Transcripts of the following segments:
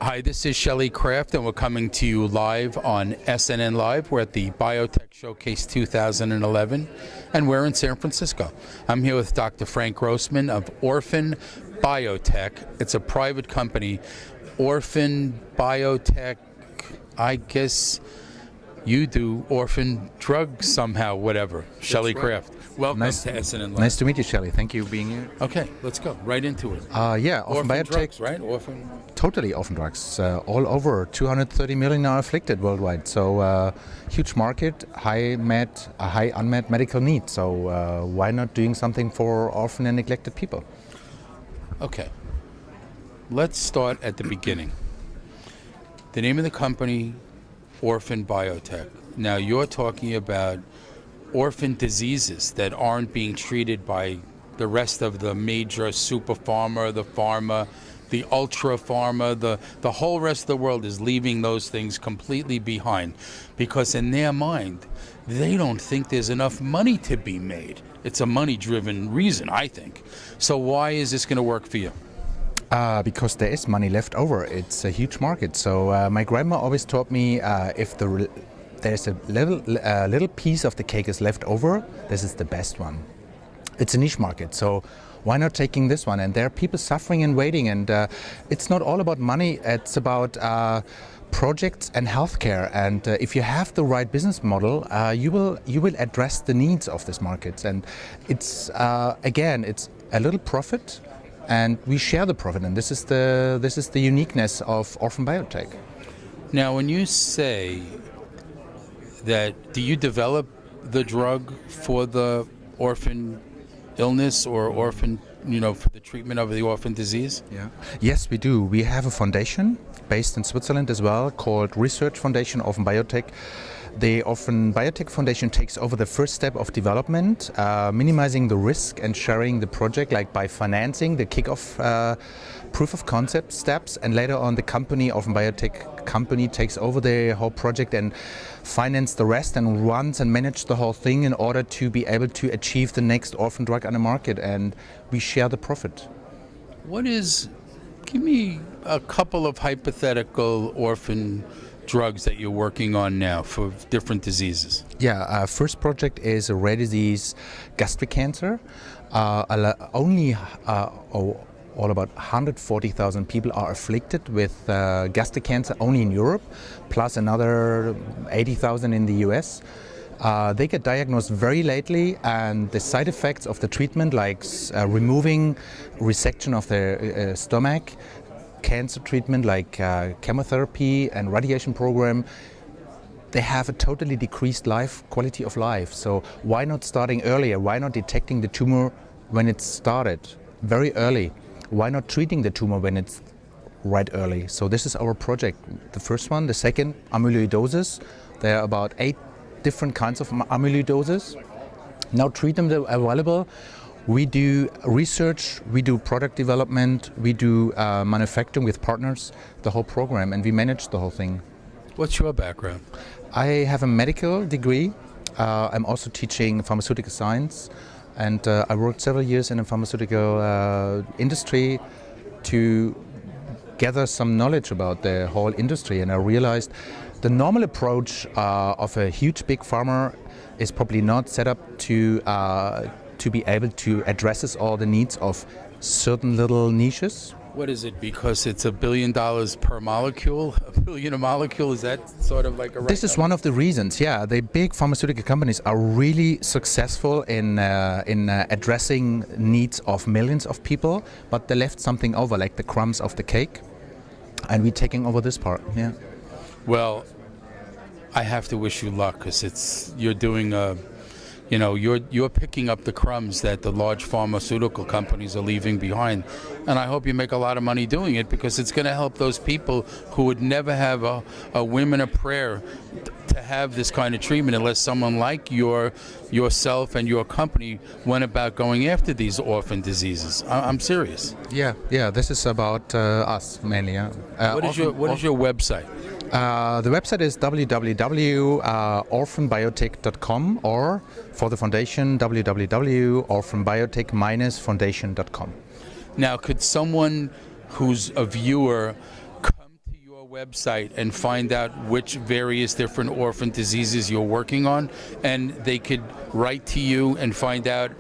Hi, this is Shelley Kraft, and we're coming to you live on SNNLive. We're at the Biotech Showcase 2011, and we're in San Francisco. I'm here with Dr. Frank Grossman of Orphanbiotec. It's a private company. Orphanbiotec, I guess you do orphan drugs somehow, whatever. Shelley Kraft. Welcome to SNNLive. Nice to meet you, Shelley. Thank you for being here. Okay, let's go right into it. Orphan drugs, right? Orphan. Totally orphan drugs. All over 230 million are afflicted worldwide. So huge market, high unmet medical need. So why not doing something for orphan and neglected people? Okay. Let's start at the beginning. The name of the company, Orphanbiotec. Now you're talking about orphan diseases that aren't being treated by the rest of the major super pharma, the ultra pharma, the whole rest of the world is leaving those things completely behind because in their mind, they don't think there's enough money to be made. It's a money-driven reason, I think. So why is this going to work for you? Because there is money left over. It's a huge market. So my grandma always taught me if there's a little piece of the cake is left over, this is the best one. It's a niche market, so why not taking this one? And there are people suffering and waiting, and it's not all about money. It's about projects and healthcare. And if you have the right business model, you will address the needs of this market. And it's again, it's a little profit, and we share the profit. And this is the uniqueness of Orphanbiotec. Now, when you say that, do you develop the drug for the orphan illness or orphan, for the treatment of the orphan disease? Yeah. Yes, we do. We have a foundation based in Switzerland as well called Research Foundation Orphanbiotec. The Orphanbiotec Foundation takes over the first step of development, minimizing the risk and sharing the project, like by financing the kickoff proof of concept steps, and later on the company, Orphanbiotec company, takes over the whole project and finance the rest and runs and manage the whole thing in order to be able to achieve the next orphan drug on the market, and we share the profit. Give me a couple of hypothetical orphan drugs that you're working on now for different diseases. Yeah, our first project is a rare disease, gastric cancer. All about 140,000 people are afflicted with gastric cancer only in Europe, plus another 80,000 in the US. They get diagnosed very lately, and the side effects of the treatment, like removing resection of their stomach, cancer treatment like chemotherapy and radiation program, they have a totally decreased quality of life. So why not starting earlier? Why not detecting the tumor when it started very early? Why not treating the tumor when it's right early? So this is our project. The first one. The second, amyloidosis. There are about 8 different kinds of amyloidosis. Now treatment available. We do research, we do product development, we do manufacturing with partners, the whole program, and we manage the whole thing. What's your background? I have a medical degree. I'm also teaching pharmaceutical science, and I worked several years in the pharmaceutical industry to gather some knowledge about the whole industry, and I realized the normal approach of a huge big pharma is probably not set up to be able to address all the needs of certain little niches. What is it? Because it's $1 billion per molecule? $1 billion a molecule? Is that sort of like a right This is number? one of the reasons, yeah. The big pharmaceutical companies are really successful in addressing needs of millions of people, but they left something over, like the crumbs of the cake, and we're taking over this part, yeah. Well, I have to wish you luck, because you're doing you're picking up the crumbs that the large pharmaceutical companies are leaving behind. And I hope you make a lot of money doing it, because it's going to help those people who would never have a whim and a prayer to have this kind of treatment unless someone like yourself and your company went about going after these orphan diseases. I'm serious. Yeah, this is about us mainly, yeah. What is your website? The website is www.orphanbiotec.com, or for the foundation, www.orphanbiotec-foundation.com. Now, could someone who's a viewer come to your website and find out which various different orphan diseases you're working on, and they could write to you and find out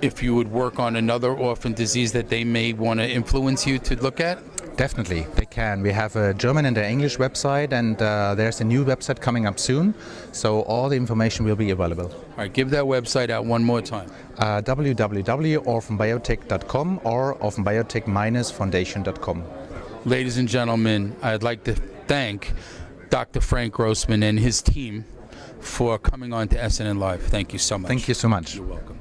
if you would work on another orphan disease that they may want to influence you to look at? Definitely, they can. We have a German and an English website, and there's a new website coming up soon, so all the information will be available. All right, give that website out one more time. www.orphanbiotec.com or orphanbiotec-foundation.com. Ladies and gentlemen, I'd like to thank Dr. Frank Grossman and his team for coming on to SNNLive. Thank you so much. Thank you so much. You're welcome.